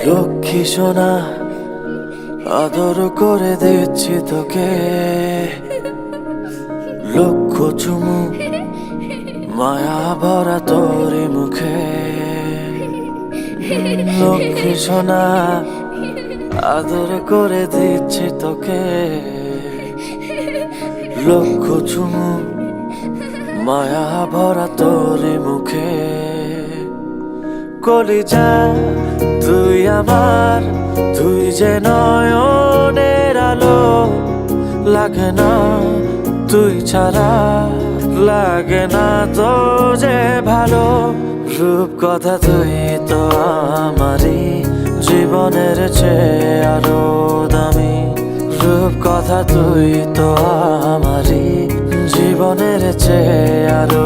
লক্ষ্মী সোনা আদর করে দিচ্ছি তোকে, লক্ষ চুমু মায়া ভরা তোরি মুখে। লক্ষ্মী সোনা আদর করে দিচ্ছি তোকে, লক্ষ চুমু মায়া ভরা তোরি মুখে। কলিজা তুই আমার, তুই যে নয়নের আলো, লাগে না তুই ছাড়া, লাগে না তো যে ভালো। রূপ কথা তুই তো আমারই, জীবনের চেয়ে আরো দামি। রূপ কথা তুই তো আমারই, জীবনের চেয়ে আরো